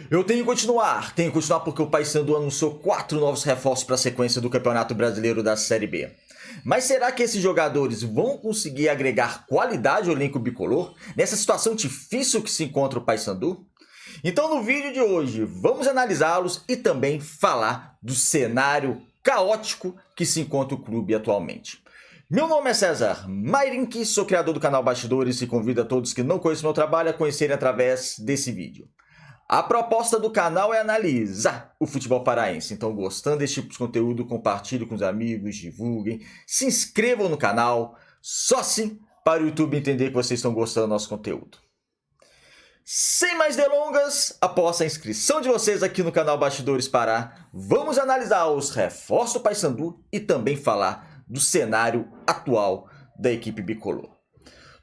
Eu tenho que continuar porque o Paysandu anunciou 4 novos reforços para a sequência do Campeonato Brasileiro da Série B. Mas será que esses jogadores vão conseguir agregar qualidade ao elenco bicolor nessa situação difícil que se encontra o Paysandu? Então no vídeo de hoje vamos analisá-los e também falar do cenário caótico que se encontra o clube atualmente. Meu nome é César Mairink, sou criador do canal Bastidores e convido a todos que não conhecem meu trabalho a conhecerem através desse vídeo. A proposta do canal é analisar o futebol paraense, então gostando desse tipo de conteúdo, compartilhe com os amigos, divulguem, se inscrevam no canal, só assim para o YouTube entender que vocês estão gostando do nosso conteúdo. Sem mais delongas, após a inscrição de vocês aqui no canal Bastidores Pará, vamos analisar os reforços do Paysandu e também falar do cenário atual da equipe bicolor.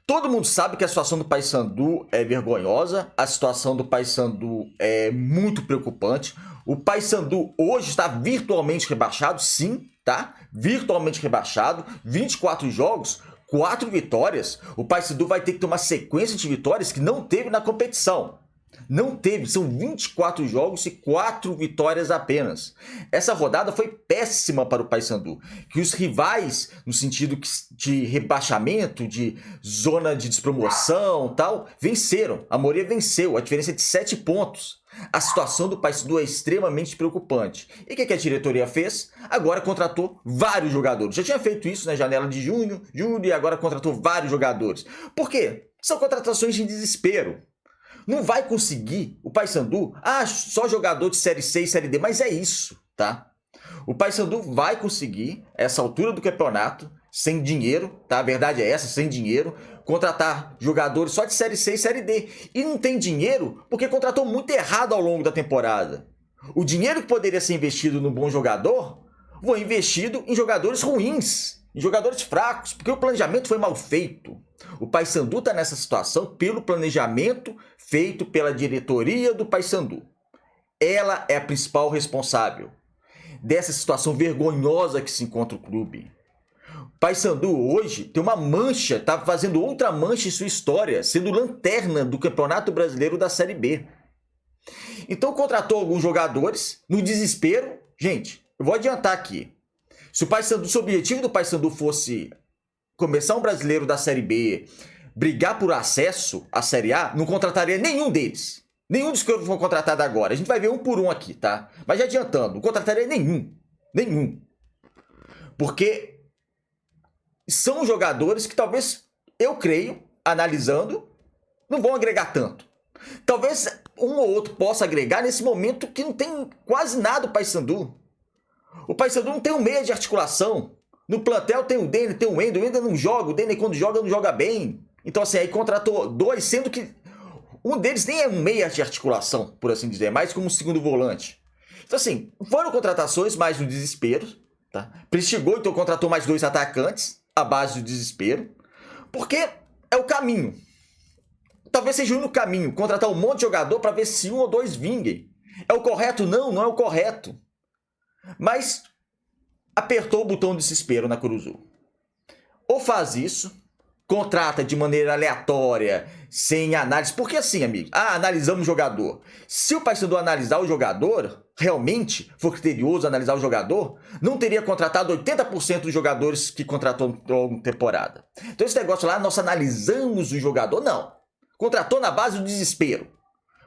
Todo mundo sabe que a situação do Paysandu é vergonhosa, a situação do Paysandu é muito preocupante. O Paysandu hoje está virtualmente rebaixado, sim, tá? Virtualmente rebaixado, 24 jogos, 4 vitórias. O Paysandu vai ter que ter uma sequência de vitórias que não teve na competição. Não teve, são 24 jogos e 4 vitórias apenas. Essa rodada foi péssima para o Paysandu, que os rivais, no sentido de rebaixamento, de zona de despromoção tal, venceram. A maioria venceu, a diferença é de 7 pontos. A situação do Paysandu é extremamente preocupante. E o que a diretoria fez? Agora contratou vários jogadores. Já tinha feito isso na janela de junho, julho, e agora contratou vários jogadores. Por quê? São contratações de desespero. Não vai conseguir o Paysandu, só jogador de Série C e Série D, mas é isso, tá? O Paysandu vai conseguir, essa altura do campeonato, sem dinheiro, tá? A verdade é essa, sem dinheiro, contratar jogadores só de Série C e Série D. E não tem dinheiro porque contratou muito errado ao longo da temporada. O dinheiro que poderia ser investido no bom jogador, foi investido em jogadores ruins, em jogadores fracos, porque o planejamento foi mal feito. O Paysandu está nessa situação pelo planejamento feito pela diretoria do Paysandu. Ela é a principal responsável dessa situação vergonhosa que se encontra o clube. O Paysandu hoje tem uma mancha, está fazendo outra mancha em sua história, sendo lanterna do Campeonato Brasileiro da Série B. Então contratou alguns jogadores no desespero. Gente, eu vou adiantar aqui. Se o objetivo do Paysandu fosse começar um brasileiro da Série B, brigar por acesso à Série A, não contrataria nenhum deles. Nenhum dos que eu vou contratar agora. A gente vai ver um por um aqui, tá? Mas já adiantando, não contrataria nenhum. Nenhum. Porque são jogadores que talvez, eu creio, analisando, não vão agregar tanto. Talvez um ou outro possa agregar nesse momento que não tem quase nada o Paysandu. O Paysandu não tem um meia de articulação. No plantel tem o Denner, tem o Wender não joga, o Denner quando joga não joga bem. Então assim, aí contratou dois, sendo que um deles nem é um meia de articulação, por assim dizer, é mais como um segundo volante. Então assim, foram contratações mais no desespero, tá? Prestigou, então contratou mais 2 atacantes, à base do desespero, porque é o caminho. Talvez seja o único caminho, contratar um monte de jogador para ver se um ou dois vinguem. É o correto? Não, não é o correto. Mas apertou o botão de desespero na Curuzu. Ou faz isso, contrata de maneira aleatória, sem análise. Porque assim, amigo, analisamos o jogador. Se o Paysandu analisar o jogador, realmente for criterioso analisar o jogador, não teria contratado 80% dos jogadores que contratou na longa temporada. Então esse negócio lá, nós analisamos o jogador, não. Contratou na base do desespero.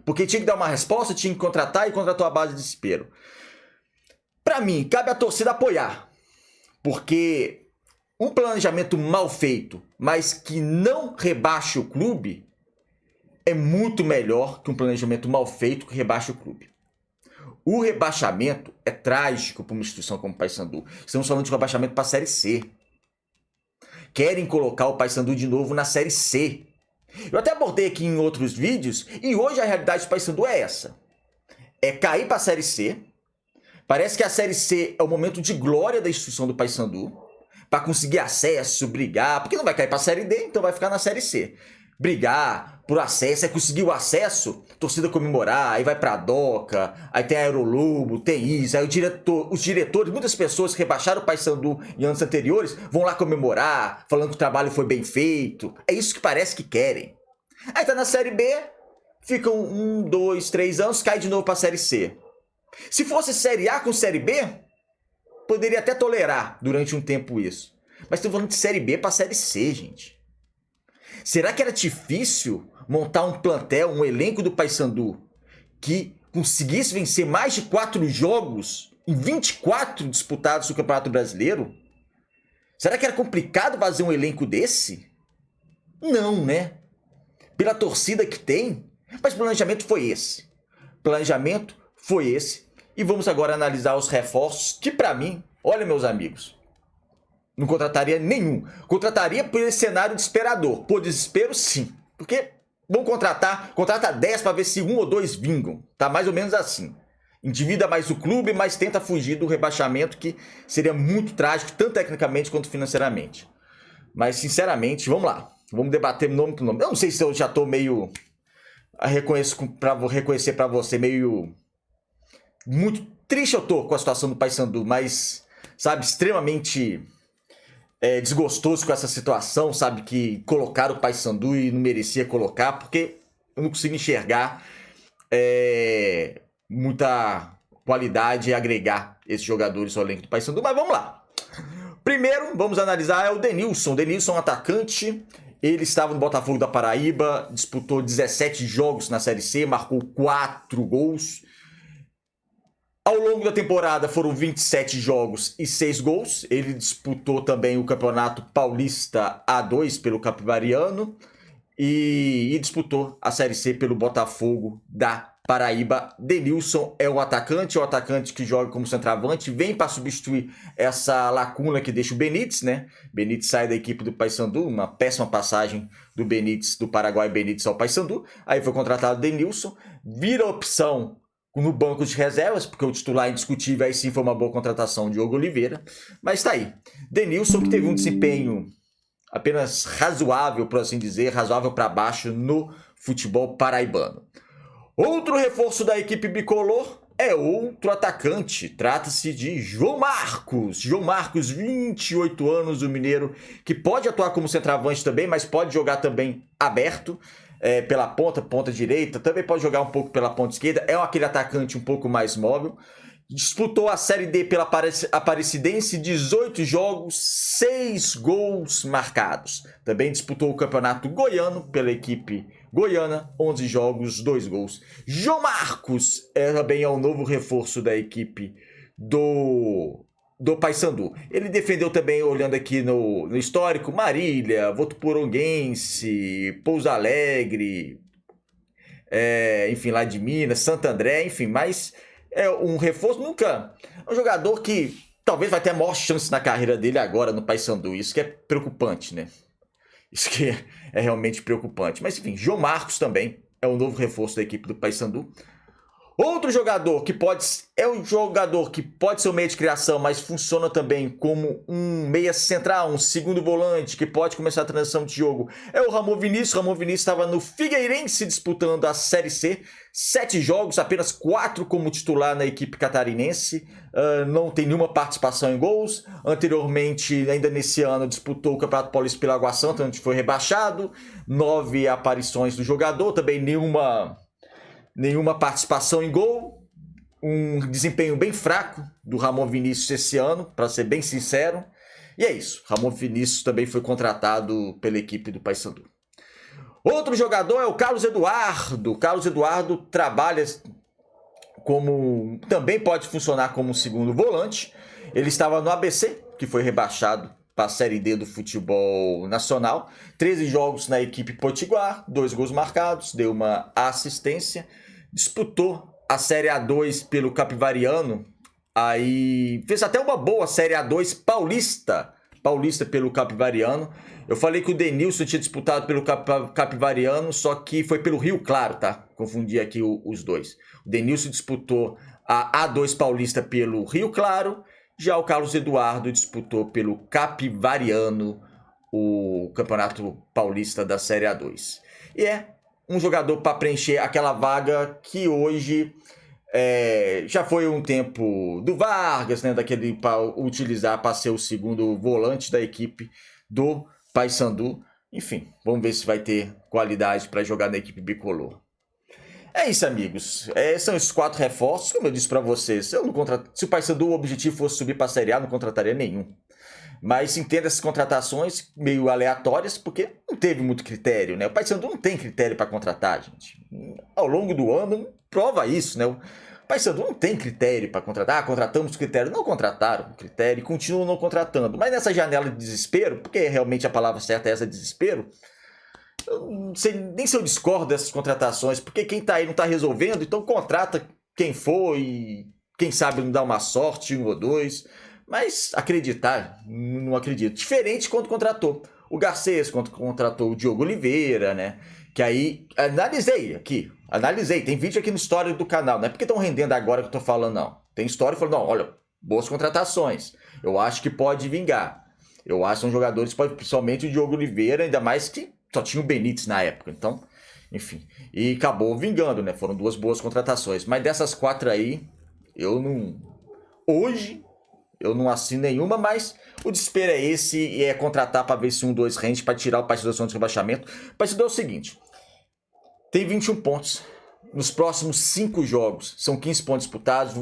Porque tinha que dar uma resposta, tinha que contratar e contratou a base do desespero. Para mim, cabe à torcida apoiar, porque um planejamento mal feito, mas que não rebaixe o clube, é muito melhor que um planejamento mal feito que rebaixe o clube. O rebaixamento é trágico para uma instituição como o Paysandu. Estamos falando de rebaixamento para a Série C. Querem colocar o Paysandu de novo na Série C. Eu até abordei aqui em outros vídeos, e hoje a realidade do Paysandu é essa. É cair para a Série C. Parece que a Série C é o momento de glória da instituição do Paysandu, para conseguir acesso, brigar, porque não vai cair para a Série D, então vai ficar na Série C. Brigar por acesso, aí conseguir o acesso, torcida comemorar, aí vai para a DOCA, aí tem a Aerolobo, tem isso, aí os diretores, muitas pessoas que rebaixaram o Paysandu em anos anteriores, vão lá comemorar, falando que o trabalho foi bem feito. É isso que parece que querem. Aí tá na Série B, ficam 1, 2, 3 anos, cai de novo para a Série C. Se fosse Série A com Série B, poderia até tolerar durante um tempo isso. Mas estou falando de Série B para Série C, gente. Será que era difícil montar um plantel, um elenco do Paysandu que conseguisse vencer mais de 4 jogos em 24 disputados do Campeonato Brasileiro? Será que era complicado fazer um elenco desse? Não, né? Pela torcida que tem. Mas o planejamento foi esse. Planejamento foi esse. E vamos agora analisar os reforços que, para mim, olha, meus amigos, não contrataria nenhum. Contrataria por esse cenário desesperador. Por desespero, sim. Porque vão contratar, contrata 10 para ver se 1 ou 2 vingam. Tá mais ou menos assim. Endivida mais o clube, mas tenta fugir do rebaixamento, que seria muito trágico, tanto tecnicamente quanto financeiramente. Mas, sinceramente, vamos lá. Vamos debater nome por nome. Eu não sei se eu já tô meio... reconhecer para você, meio... Muito triste eu tô com a situação do Paysandu, mas, sabe, extremamente desgostoso com essa situação, sabe, que colocaram o Paysandu e não merecia colocar, porque eu não consigo enxergar muita qualidade e agregar esses jogadores ao elenco do Paysandu, mas vamos lá. Primeiro, vamos analisar o Denilson. O Denilson, atacante, ele estava no Botafogo da Paraíba, disputou 17 jogos na Série C, marcou 4 gols. Ao longo da temporada foram 27 jogos e 6 gols. Ele disputou também o Campeonato Paulista A2 pelo Capivariano e disputou a Série C pelo Botafogo da Paraíba. Denilson é um atacante que joga como centroavante, vem para substituir essa lacuna que deixa o Benítez, né? Benítez sai da equipe do Paysandu, uma péssima passagem do Benítez, do Paraguai Benítez ao Paysandu. Aí foi contratado o Denilson, vira opção no banco de reservas, porque o titular indiscutível aí sim foi uma boa contratação, Diogo Oliveira. Mas tá aí. Denilson, que teve um desempenho apenas razoável, por assim dizer, razoável para baixo no futebol paraibano. Outro reforço da equipe bicolor é outro atacante. Trata-se de João Marcos. João Marcos, 28 anos, o mineiro, que pode atuar como centroavante também, mas pode jogar também aberto. Pela ponta direita, também pode jogar um pouco pela ponta esquerda, é aquele atacante um pouco mais móvel. Disputou a Série D pela Aparecidense, 18 jogos, 6 gols marcados. Também disputou o Campeonato Goiano pela equipe goiana, 11 jogos, 2 gols. João Marcos também é o novo reforço da equipe do Paysandu. Ele defendeu também, olhando aqui no histórico, Marília, Votuporonguense, Pouso Alegre, enfim, lá de Minas, Santo André, enfim, mas é um reforço, nunca... É um jogador que talvez vai ter a maior chance na carreira dele agora no Paysandu. Isso que é preocupante, né? Isso que é realmente preocupante. Mas enfim, João Marcos também é o novo reforço da equipe do Paysandu. Outro jogador que pode ser um meio de criação, mas funciona também como um meia central, um segundo volante, que pode começar a transição de jogo, é o Ramon Vinícius. Ramon Vinícius estava no Figueirense disputando a Série C, 7 jogos, apenas 4 como titular na equipe catarinense, não tem nenhuma participação em gols. Anteriormente, ainda nesse ano, disputou o Campeonato Paulista pela Água Santa, onde foi rebaixado, 9 aparições do jogador, também nenhuma participação em gol, um desempenho bem fraco do Ramon Vinícius esse ano, para ser bem sincero. E é isso, Ramon Vinícius também foi contratado pela equipe do Paysandu. Outro jogador é o Carlos Eduardo. Carlos Eduardo trabalha também pode funcionar como um segundo volante. Ele estava no ABC, que foi rebaixado para a Série D do futebol nacional. 13 jogos na equipe potiguar, 2 gols marcados, deu uma assistência. Disputou a Série A2 pelo Capivariano, aí fez até uma boa Série A2 paulista pelo Capivariano. Eu falei que o Denilson tinha disputado pelo Capivariano, só que foi pelo Rio Claro, tá? Confundi aqui os dois. O Denilson disputou a A2 paulista pelo Rio Claro, já o Carlos Eduardo disputou pelo Capivariano o Campeonato Paulista da Série A2. E é um jogador para preencher aquela vaga que hoje já foi um tempo do Vargas, né, daquele para utilizar para ser o segundo volante da equipe do Paysandu. Enfim, vamos ver se vai ter qualidade para jogar na equipe bicolor. É isso, amigos. São esses 4 reforços, como eu disse para vocês. Se o Paysandu, o objetivo fosse subir para a Série A, não contrataria nenhum. Mas entenda essas contratações meio aleatórias, porque não teve muito critério, né? O Paysandu não tem critério para contratar, gente. Ao longo do ano, prova isso, né? O Paysandu não tem critério para contratar. Contratamos critério. Não contrataram critério e continuam não contratando. Mas nessa janela de desespero, porque realmente a palavra certa é essa, desespero, eu não sei nem se eu discordo dessas contratações, porque quem tá aí não tá resolvendo, então contrata quem for e quem sabe não dá uma sorte, 1 ou 2. Mas acreditar, não acredito. Diferente quando contratou o Garcês, quando contratou o Diogo Oliveira, né? Que aí, analisei, tem vídeo aqui no histórico do canal, não é porque estão rendendo agora que eu tô falando, não. Tem história falando, não, olha, boas contratações, eu acho que pode vingar. Eu acho que são jogadores, principalmente o Diogo Oliveira, ainda mais que só tinha o Benítez na época, então, enfim. E acabou vingando, né? Foram 2 boas contratações, mas dessas 4 aí, eu não... Hoje... eu não assino nenhuma, mas o desespero é esse e é contratar para ver se 1, 2 rende para tirar o Paysandu da zona de rebaixamento. O Paysandu é o seguinte, tem 21 pontos. Nos próximos 5 jogos, são 15 pontos disputados,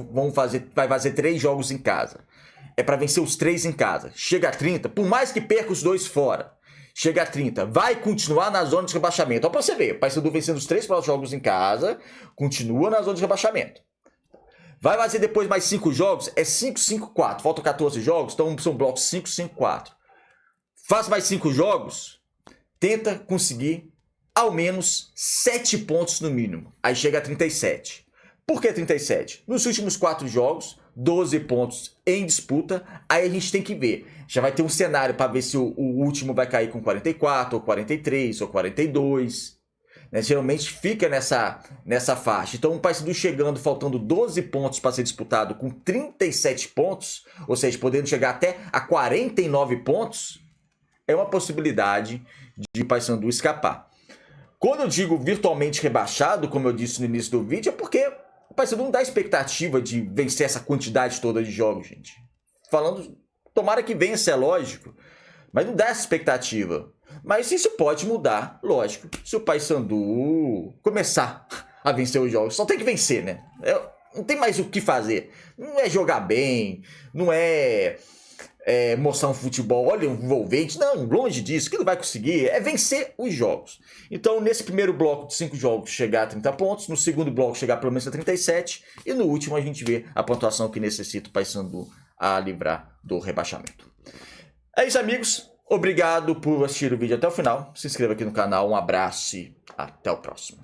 vai fazer 3 jogos em casa. É para vencer os 3 em casa. Chega a 30, por mais que perca os 2 fora. Chega a 30, vai continuar na zona de rebaixamento. Olha para você ver, o Paysandu vencendo os 3 próximos jogos em casa, continua na zona de rebaixamento. Vai fazer depois mais 5 jogos, é 5-5-4. Faltam 14 jogos, então são blocos 5-5-4. Faz mais 5 jogos, tenta conseguir ao menos 7 pontos no mínimo. Aí chega a 37. Por que 37? Nos últimos 4 jogos, 12 pontos em disputa. Aí a gente tem que ver. Já vai ter um cenário para ver se o último vai cair com 44, ou 43, ou 42. Né? Geralmente fica nessa faixa. Então o Paysandu chegando, faltando 12 pontos para ser disputado com 37 pontos, ou seja, podendo chegar até a 49 pontos, é uma possibilidade de o Paysandu escapar. Quando eu digo virtualmente rebaixado, como eu disse no início do vídeo, é porque o Paysandu não dá expectativa de vencer essa quantidade toda de jogos, gente. Falando, tomara que vença, é lógico, mas não dá essa expectativa. Mas isso pode mudar, lógico, se o Paysandu começar a vencer os jogos. Só tem que vencer, né? Não tem mais o que fazer. Não é jogar bem, não é mostrar um futebol, olha, envolvente. Não, longe disso. O que ele vai conseguir é vencer os jogos. Então, nesse primeiro bloco de 5 jogos, chegar a 30 pontos. No segundo bloco, chegar pelo menos a 37. E no último, a gente vê a pontuação que necessita o Paysandu a livrar do rebaixamento. É isso, amigos. Obrigado por assistir o vídeo até o final. Se inscreva aqui no canal. Um abraço e até o próximo.